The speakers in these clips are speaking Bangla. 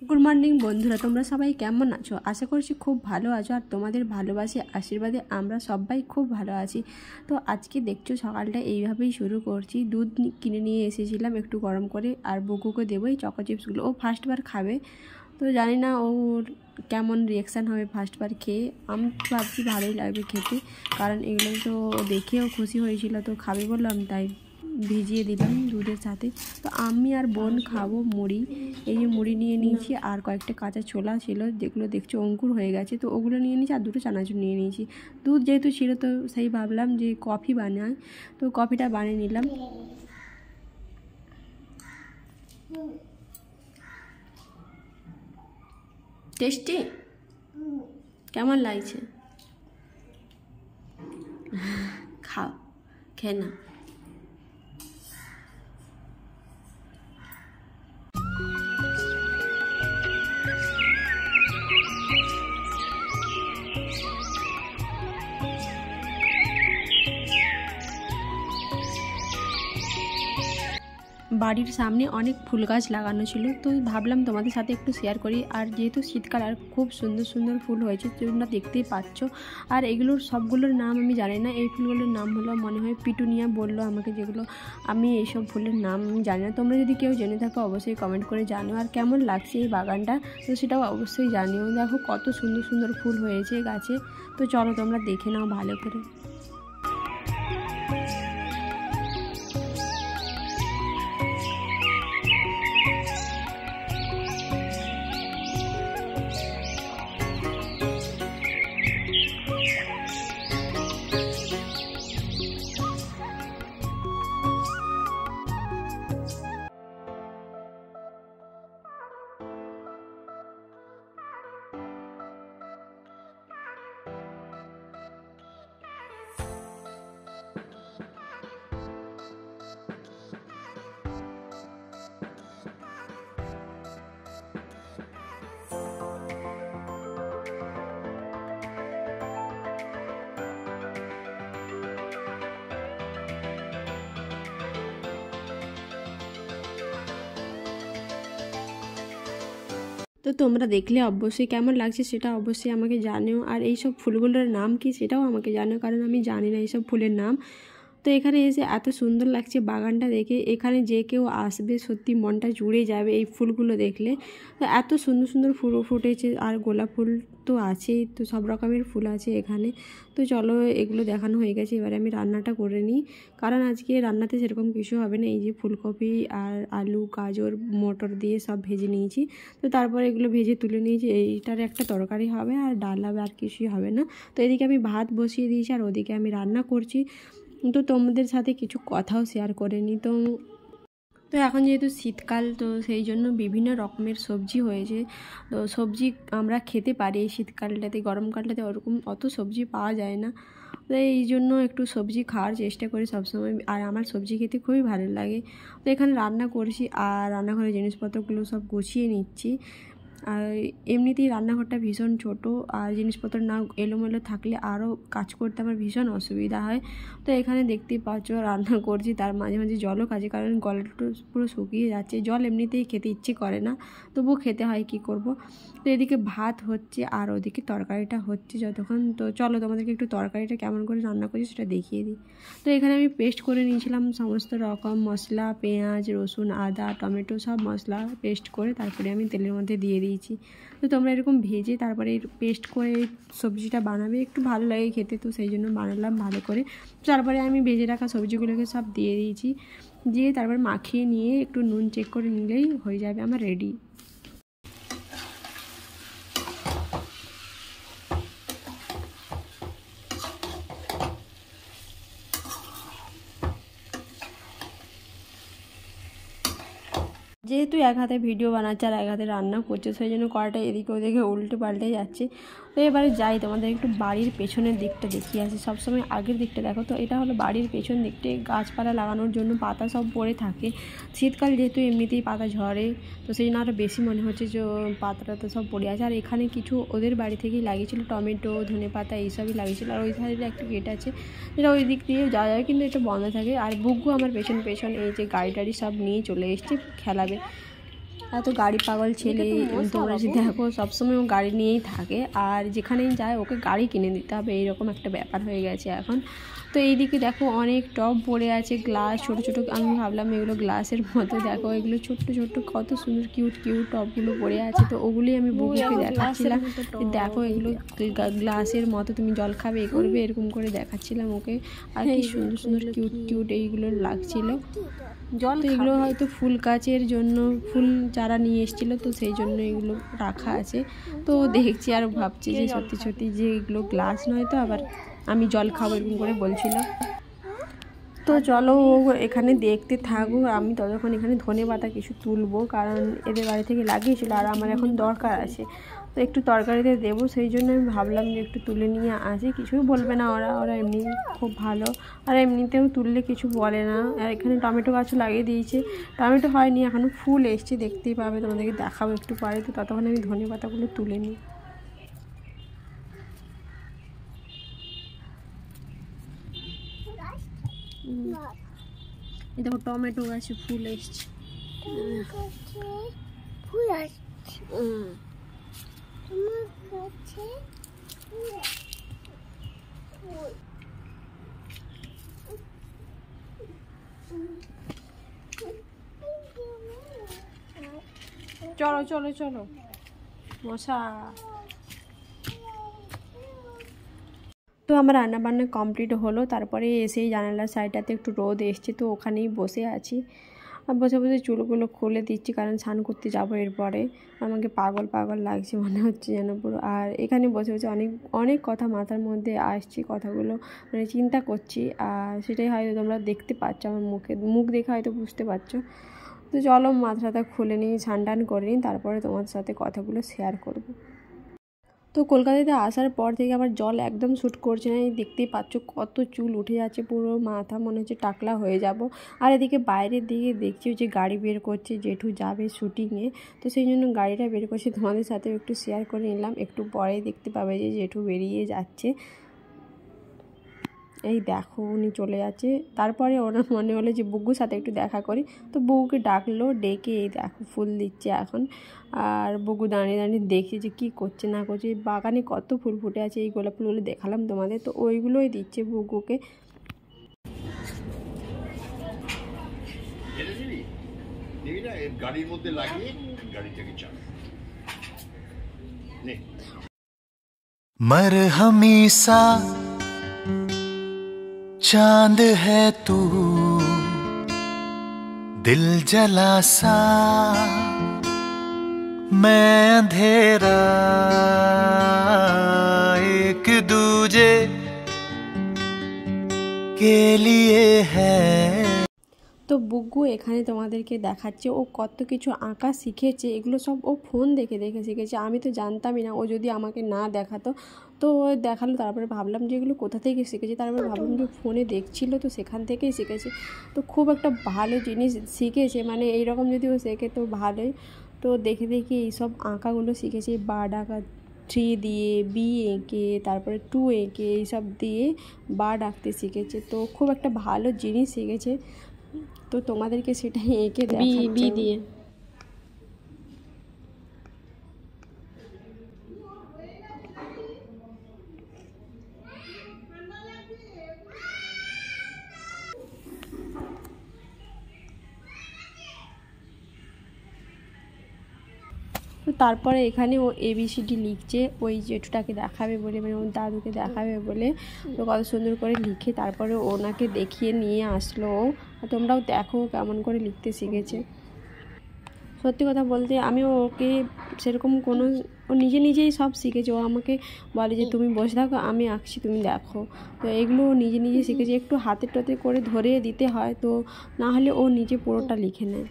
গুড মর্নিং বন্ধুরা, তোমরা সবাই কেমন আছো? আশা করছি খুব ভালো আছো, আর তোমাদের ভালোবাসে আশীর্বাদে আমরা সবাই খুব ভালো আছি। তো আজকে দেখছো সকালটা এইভাবেই শুরু করছি। দুধ কিনে নিয়ে এসেছিলাম একটু গরম করে, আর বুকুকে দেবো এই চকো চিপসগুলো। ও ফার্স্টবার খাবে, তো জানি না ওর কেমন রিয়াকশান হবে ফার্স্টবার খেয়ে। আমি ভাবছি ভালোই লাগবে খেতে, কারণ এগুলো তো দেখেও খুশি হয়েছিল, তো খাবে বললাম তাই ভিজিয়ে দিলাম দুধের সাথে। তো আমি আর বোন খাবো মুড়ি। এই যে মুড়ি নিয়ে নিয়েছি, আর কয়েকটা কাঁচা ছোলা ছিল যেগুলো দেখছো অঙ্কুর হয়ে গেছে, তো ওগুলো নিয়ে নিয়েছি, আর দুটো চানাচুর নিয়ে নিয়েছি। দুধ যেহেতু ছিল তো সেই ভাবলাম যে কফি বানাই, তো কফিটা বানিয়ে নিলাম। টেস্টি কেমন লাগছে? খাও, খেয়ে না। বাড়ির সামনে অনেক ফুল গাছ লাগানো ছিল, তো ভাবলাম তোমাদের সাথে একটু শেয়ার করি। আর যেহেতু শীতকাল আর খুব সুন্দর সুন্দর ফুল হয়েছে, তোমরা দেখতেই পাচ্ছ। আর এগুলোর সবগুলোর নাম আমি জানি না। এই ফুলগুলোর নাম হলো মনে হয় পিটুনিয়া বললো আমাকে, যেগুলো আমি এইসব ফুলের নাম আমি জানি না। তোমরা যদি কেউ জেনে থাকো অবশ্যই কমেন্ট করে জানিও। আর কেমন লাগছে এই বাগানটা, তো সেটাও অবশ্যই জানিও। দেখো কত সুন্দর সুন্দর ফুল হয়েছে গাছে। তো চলো তোমরা দেখে নাও ভালো করে। তো তোমরা দেখলে অবশ্যই কেমন লাগছে সেটা অবশ্যই আমাকে জানিও। আর এই সব ফুলগুলোর নাম কি সেটাও আমাকে জানিও, কারণ আমি জানি না এইসব ফুলের নাম। তো এখানে এসে এত সুন্দর লাগছে বাগানটা দেখে। এখানে যে কেউ আসবে সত্যি মনটা জুড়ে যাবে এই ফুলগুলো দেখলে। তো এত সুন্দর সুন্দর ফুল ফুটেছে, আর গোলাপ ফুল তো আছেই, তো সব রকমের ফুল আছে এখানে। তো চলো এগুলো দেখানো হয়ে গেছে, এবারে আমি রান্নাটা করে নিই, কারণ আজকে রান্নাতে সেরকম কিছু হবে না। এই যে ফুলকপি আর আলু গাজর মটর দিয়ে সব ভেজে নিয়েছি, তো তারপরে এগুলো ভেজে তুলে নিয়েছি। এইটার একটা তরকারি হবে আর ডাল হবে, আর কিছুই হবে না। তো এদিকে আমি ভাত বসিয়ে দিয়েছি, আর ওদিকে আমি রান্না করছি। তো তোমাদের সাথে কিছু কথাও শেয়ার করে নিই। তো এখন যেহেতু শীতকাল, তো সেই জন্য বিভিন্ন রকমের সবজি হয়েছে। তো সবজি আমরা খেতে পারি এই শীতকালটাতে, গরমকালটাতে ওরকম অত সবজি পাওয়া যায় না। তো এই জন্য একটু সবজি খাওয়ার চেষ্টা করি সবসময়, আর আমার সবজি খেতে খুবই ভালো লাগে। তো এখানে রান্না করছি, আর রান্নাঘরের জিনিসপত্রগুলো সব গুছিয়ে নিচ্ছি। আর এমনিতেই রান্নাঘরটা ভীষণ ছোট, আর জিনিসপত্র না এলোমেলো থাকলে আরও কাজ করতে আমার ভীষণ অসুবিধা হয়। তো এখানে দেখতেই পাচ্ছ রান্না করছি, তার মাঝে মাঝে জলও খাচ্ছি, কারণ গলাটা পুরো শুকিয়ে যাচ্ছে। জল এমনিতেই খেতে ইচ্ছে করে না, তবুও খেতে হয়, কি করব। তো এদিকে ভাত হচ্ছে, আর ওদিকে তরকারিটা হচ্ছে যতক্ষণ। তো চলো তোমাদেরকে একটু তরকারিটা কেমন করে রান্না করছি সেটা দেখিয়ে দিই। তো এখানে আমি পেস্ট করে নিয়েছিলাম সমস্ত রকম মশলা, পেঁয়াজ রসুন আদা টমেটো সব মশলা পেস্ট করে তারপরে আমি তেলের মধ্যে দিয়ে দিয়েছি। তো তোমরা এরকম ভেজে তারপরে পেস্ট করে সবজিটা বানাবে, একটু ভালো লাগে খেতে, তো সেই জন্য বানালাম ভালো করে। তারপরে আমি ভেজে রাখা সবজিগুলোকে সব দিয়ে দিয়েছি, দিয়ে তারপর মাখিয়ে নিয়ে একটু নুন চেক করে নিলেই হয়ে যাবে আমার রেডি। যেহেতু এক হাতে ভিডিও বানাচ্ছে আর এক হাতে রান্না করছে, সেই জন্য কড়াটা এদিকে ওদিকে উল্টে পাল্টে যাচ্ছে। তো এবারে যাই, তোমাদের একটু বাড়ির পেছনের দিকটা দেখিয়ে আসি। সবসময় আগের দিকটা দেখো। তো এটা হলো বাড়ির পেছন দিকটা, গাছপালা লাগানোর জন্য পাতা সব পড়ে থাকে। শীতকাল যেহেতু এমনিতেই পাতা ঝরে, তো সেই জন্য আরও বেশি মনে হচ্ছে যে পাতাটা তো সব পড়ে আছে। আর এখানে কিছু ওদের বাড়ি থেকেই লাগিয়েছিল, টমেটো, ধনেপাতা এইসবই লাগিয়েছিল। আর ওই সাইডে একটা গেট আছে যেটা ওই দিক দিয়ে যাওয়া যায়, কিন্তু এটা বন্ধ থাকে। আর বুগু আমার পেছন এই যে গাড়ি টাড়ি সব নিয়ে চলে এসছে খেলাবে। এত গাড়ি পাগল ছেলে, তোমরা যদি দেখো সবসময় ও গাড়ি নিয়েই থাকে, আর যেখানেই যায় ওকে গাড়ি কিনে দিতে হবে, এইরকম একটা ব্যাপার হয়ে গেছে এখন। তো এইদিকে দেখো অনেক টব পড়ে আছে, গ্লাস ছোটো ছোটো। আমি ভাবলাম এগুলো গ্লাসের মতো, দেখো এগুলো ছোট্ট ছোট্ট কত সুন্দর কিউট টবগুলো পড়ে আছে। তো ওগুলোই আমি বুবুকে দেখাচ্ছিলাম, দেখো এগুলো গ্লাসের মতো, তুমি জল খাবে এ করবে, এরকম করে দেখাচ্ছিলাম ওকে। আর কি সুন্দর সুন্দর কিউট এইগুলো লাগছিল। তো এগুলো হয়তো ফুল গাছের জন্য ফুল চারা নিয়ে এসেছিলো, তো সেই জন্য এগুলো রাখা আছে। তো দেখছি আর ভাবছি যে সত্যি যে এগুলো গ্লাস নয় তো, আবার আমি জল খাবো এরকম করে বলছিল। তো চলো এখানে দেখতে থাকুক, আমি ততক্ষণ এখানে ধনেপাতা কিছু তুলবো, কারণ এদের বাড়ি থেকে লাগিয়েছিল আর আমার এখন দরকার আছে। তো একটু তরকারিতে দেবো, সেই জন্য আমি ভাবলাম যে একটু তুলে নিয়ে আসি। কিছুই বলবে না ওরা এমনি খুব ভালো, আর এমনিতেও তুললে কিছু বলে না। আর এখানে টমেটো গাছও লাগিয়ে দিয়েছে, টমেটো হয়নি এখনও, ফুল এসছে, দেখতেই পাবে, তোমাদেরকে দেখাবো একটু পরে। তো ততক্ষণ আমি ধনেপাতাগুলো তুলে নিই। এই দেখো টমেটো গাছে ফুল এসছে, চলো চলো চলো মশা। তো আমার রান্নাবান্না কমপ্লিট হলো, তারপরে এসেই জানালার সাইডটাতে একটু রোদ এসছে, তো ওখানেই বসে আছি। আর বসে চুলগুলো খুলে দিচ্ছি, কারণ স্নান করতে যাবো এরপরে। আমাকে পাগল লাগছে মনে হচ্ছে যেন পুরো। আর এখানে বসে অনেক কথা মাথার মধ্যে আসছে, কথাগুলো মানে চিন্তা করছি, আর সেটাই হয়তো তোমরা দেখতে পাচ্ছ আমার মুখ দেখে হয়তো বুঝতে পারছো। তো চলো মাথাটা খুলে নিই, স্নান করে নিই, তারপরে তোমাদের সাথে কথাগুলো শেয়ার করবো। তো কলকাতাতে আসার পর থেকে আমার জল একদম শ্যুট করছে না, দেখতেই পাচ্ছ কত চুল উঠে যাচ্ছে, পুরো মাথা মনে হচ্ছে টাকলা হয়ে যাব। আর এদিকে বাইরের দিকে দেখছি যে গাড়ি বের করছে, জেঠু যাবে শুটিংয়ে, তো সেই জন্য গাড়িটা বের করছে, তোমাদের সাথেও একটু শেয়ার করে নিলাম। একটু পরেই দেখতে পাবে যে জেঠু বেরিয়ে যাচ্ছে, এই দেখো উনি চলে যাচ্ছে। তারপরে ওনার মনে হলো যে বুগুর সাথে একটু দেখা করি, তো বুগুকে ডাকলো, ডেকে এই দেখো ফুল দিচ্ছে এখন। আর বুগু দাঁড়িয়ে দেখছি যে কী করছে না করছে। বাগানে কত ফুল ফুটে আছে, এই গোলাপ ফুলগুলো দেখালাম তোমাদের, তো ওইগুলোই দিচ্ছে বুগুকে। গাড়ির মধ্যে লাগিয়ে গাড়িটাকে চালা मरहमी सा चांद है तू, दिल जला सा मैं अंधेरा, एक दूजे के लिए है। তো বুগু এখানে তোমাদেরকে দেখাচ্ছে ও কত কিছু আঁকা শিখেছে, এগুলো সব ও ফোন দেখে শিখেছে। আমি তো জানতামই না, ও যদি আমাকে না দেখাতো, তো ও দেখালো, তারপরে ভাবলাম যে এগুলো কোথা থেকে শিখেছে, তারপরে ভাবলাম যে ফোনে দেখছিল, তো সেখান থেকেই শিখেছে। তো খুব একটা ভালো জিনিস শিখেছে, মানে এইরকম যদি ও শেখে তো ভালোই। তো দেখে এইসব আঁকাগুলো শিখেছে, বার্ড আঁকা 3 দিয়ে, বি এঁকে, তারপরে 2 এঁকে, এইসব দিয়ে বার্ড আঁকতে শিখেছে। তো খুব একটা ভালো জিনিস শিখেছে, তো তোমাদেরকে সেটা এঁকে বি দিয়ে। তো তারপরে এখানে ও ABCD লিখছে, ওই জেঠুটাকে দেখাবে বলে, মানে ওর দাদুকে দেখাবে বলে, তো কত সুন্দর করে লিখে তারপরে ওনাকে দেখিয়ে নিয়ে আসলো। তোমরাও দেখো কেমন করে লিখতে শিখেছে। সত্যি কথা বলতে আমি ওকে সেরকম কোনো, ও নিজেই সব শিখেছে। ও আমাকে বলে যে তুমি বসে থাকো, আমি আঁকছি, তুমি দেখো। তো এগুলো ও নিজে শিখেছে, একটু হাতে টাতে করে ধরে দিতে হয়, তো না হলে ও নিজে পুরোটা লিখে নেয়।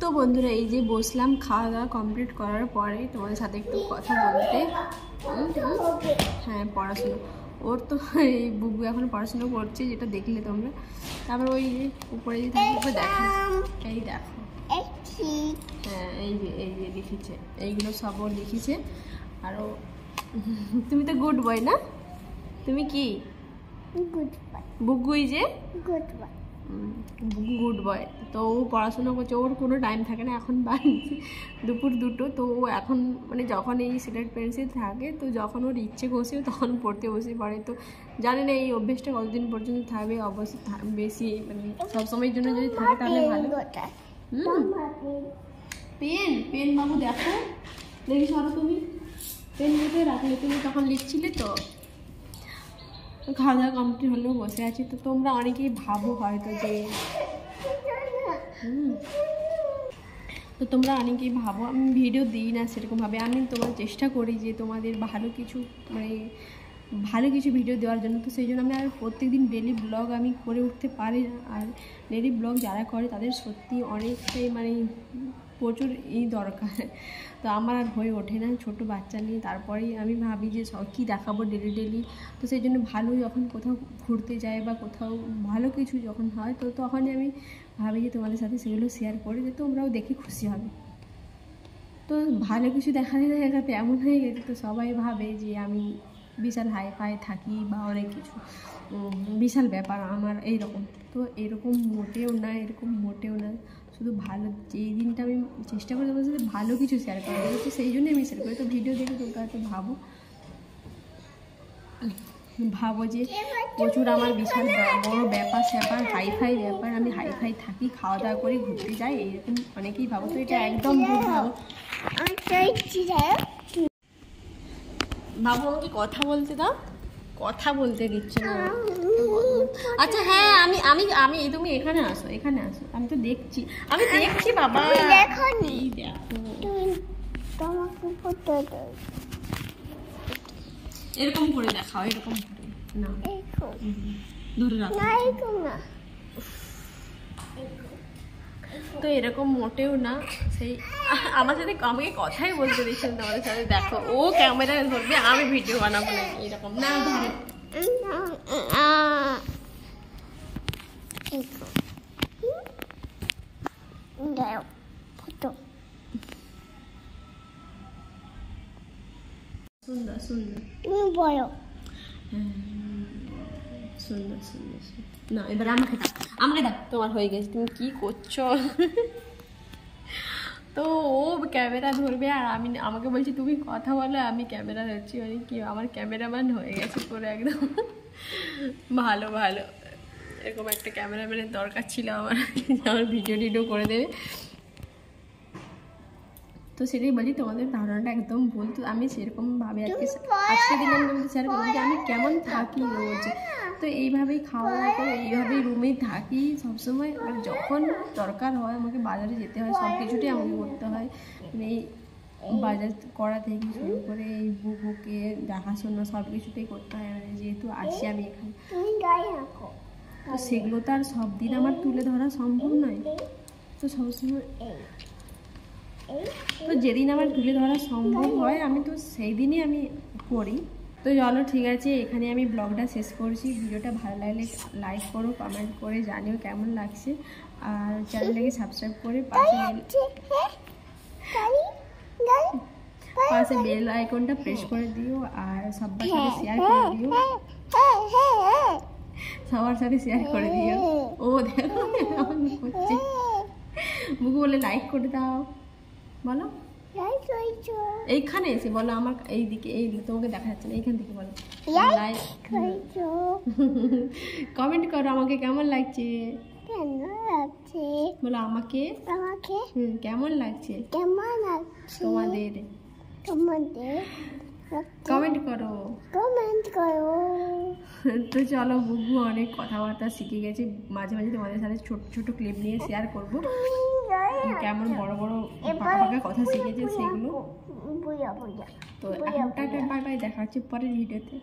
তো বন্ধুরা এই যে বসলাম খাওয়া দাওয়া কমপ্লিট করার পরে তোমাদের সাথে একটু কথা বলতে। হ্যাঁ পড়াশুনো ওর তো এই বুবু এখন পড়াশুনো করছে, যেটা দেখলে তোমরা। তারপর ওই উপরে যে থাকবে দেখো, এই দেখো, হ্যাঁ এই যে লিখেছে, এইগুলো সব ও লিখেছে। আরও তুমি তো গুড বয় না? তুমি কি বুগুই যে বুগু গুড বয়। তো ও পড়াশোনা করছে, ওর কোনো টাইম থাকে না। এখন বাজছে দুপুর 2টো। তো ও এখন মানে যখন এই সিলেট পেন্সিল থাকে, তো যখন ওর ইচ্ছে করছে তখন পড়তে বসে পড়ে। তো জানি না এই অভ্যেসটা কতদিন পর্যন্ত থাকবে। অবশ্যই বেশি মানে সবসময়ের জন্য যদি থাকে তাহলে ভালো। পেন পেন বাবু দেখো, দেখি সরো তুমি। পেন কোথায় রাখলে তুমি? তখন লিখছিলে তো। খাওয়া দাওয়া কমপ্লিট হলেও বসে আছি। তো তোমরা অনেকেই ভাবো হয়তো যে তো তোমরা অনেকেই ভাবো আমি ভিডিও দিই না সেরকমভাবে। আমি তোমার চেষ্টা করি যে তোমাদের ভালো কিছু মানে ভালো কিছু ভিডিও দেওয়ার জন্য। তো সেই জন্য আমি আর প্রত্যেকদিন ডেলি ব্লগ আমি করে উঠতে পারি না। আর ডেলি ব্লগ যারা করে তাদের সত্যি অনেকটাই মানে প্রচুর দরকার। তো আমার আর হয়ে ওঠে না ছোটো বাচ্চা নিয়ে। তারপরেই আমি ভাবি যে কী দেখাবো ডেলি। তো সেই জন্য ভালো যখন কোথাও ঘুরতে যায় বা কোথাও ভালো কিছু যখন হয়, তো তখনই আমি ভাবি যে তোমাদের সাথে সেগুলো শেয়ার করি, যে তোমরাও দেখে খুশি হবে। তো ভালো কিছু দেখাতে দেখাতে এমন হয়ে গেছে, তো সবাই ভাবে যে আমি বিশাল হাই ফাই থাকি বা অনেক কিছু বিশাল ব্যাপার আমার এইরকম। তো এরকম মোটেও না, এরকম মোটেও না। শুধু ভালো যেই দিনটা আমি চেষ্টা করি তোমাদের সাথে ভালো কিছু শেয়ার করা যায়, তো সেই জন্যই আমি শেয়ার করি। তো ভিডিও দেখে তোমরা হয়তো ভাবো যে প্রচুর আমার বিশাল বড় ব্যাপার স্যাপার হাইফাই ব্যাপার, আমি হাইফাই থাকি, খাওয়া দাওয়া করি, ঘুরতে যাই, এরকম অনেকেই ভাবো। তো এটা একদম ভুল ভাবো। বাবু আমাকে কথা বলতে দাও, কথা বলতে দিচ্ছে না। আচ্ছা হ্যাঁ আমি আমি আমি তুমি এখানে আসো, এখানে আসো। আমি তো দেখছি, আমি দেখছি বাবা। দেখো এরকম করে দেখাও, এরকম করে না ধরে রাখো না। তো এরকম মোটেও না। সেই আমার সাথে আমাকে কথাই বলতে দিচ্ছেন তোমাদের সাথে। দেখো ও ক্যামেরা ধরবে, আমি ভিডিও বানাবো না, এরকম না ধরে। সুন্দর সুন্দর সুন্দর সুন্দর। না এবার আমাকে দাও, আমাকে দাও, তোমার হয়ে গেছে। তুমি কি করছো? তো ও ক্যামেরা ধরবে আর আমি আমাকে বলছি তুমি কথা বলো, আমি ক্যামেরা ধরছি। মানে কি আমার ক্যামেরাম্যান হয়ে গেছে পুরো একদম। ভালো ভালো, এরকম একটা ক্যামেরাম্যানের দরকার ছিল আমার, আমার ভিডিও করে দেবে। তো সেটাই বলি, তোমাদের ধারণাটা একদম ভুল। তো আমি সেরকমভাবে আজকে দিনে আমি তোমাদের শেয়ার করলাম যে আমি কেমন থাকি রোজ। তো এইভাবেই খাওয়া দাওয়া করে এইভাবেই রুমেই থাকি সবসময়। মানে যখন দরকার হয় আমাকে বাজারে যেতে হয়, সব কিছুটাই আমাকে করতে হয়। মানে এই বাজার করা থেকে শুরু করে এই বুবুকে দেখাশোনা সব কিছুটাই করতে হয়। মানে যেহেতু আসি আমি এখানে, তো সেগুলো তো আর সব দিন আমার তুলে ধরা সম্ভব নয়। তো সবসময় তো যেদিন আমার তুলে ধরা সম্ভব হয় আমি তো সেই দিনই আমি করি। তো চলো ঠিক আছে, এখানে আমি ব্লগটা শেষ করছি। ভিডিওটা ভালো লাগলে লাইক করো, কমেন্ট করে জানিও কেমন লাগছে। আর চ্যানেলটাকে সাবস্ক্রাইব করে পাশে বেল আইকনটা প্রেস করে দিও। আর সবার সাথে শেয়ার করে দিও, সবার সাথে শেয়ার করে দিও। ও দেখো হচ্ছে মুখে বলে লাইক করে দাও, বলো এইখানে এসে বলো। আমার এইদিকে তোমাকে দেখা যাচ্ছে না, এইখান থেকে বলো লাইক। কমেন্ট করো আমাকে কেমন লাগছে, বলো আমাকে কেমন লাগছে তোমাদের। কমেন্ট করো। তো চলো, বুবু অনেক কথাবার্তা শিখে গেছে। মাঝে মাঝে তোমাদের সাথে ছোট ছোট ক্লিপ নিয়ে শেয়ার করবো কেমন বড় বড় ফাঁকা ফাঁকা কথা শিখেছে সেগুলো। তো টাটা বাই বাই, দেখা হচ্ছে পরের ভিডিওতে।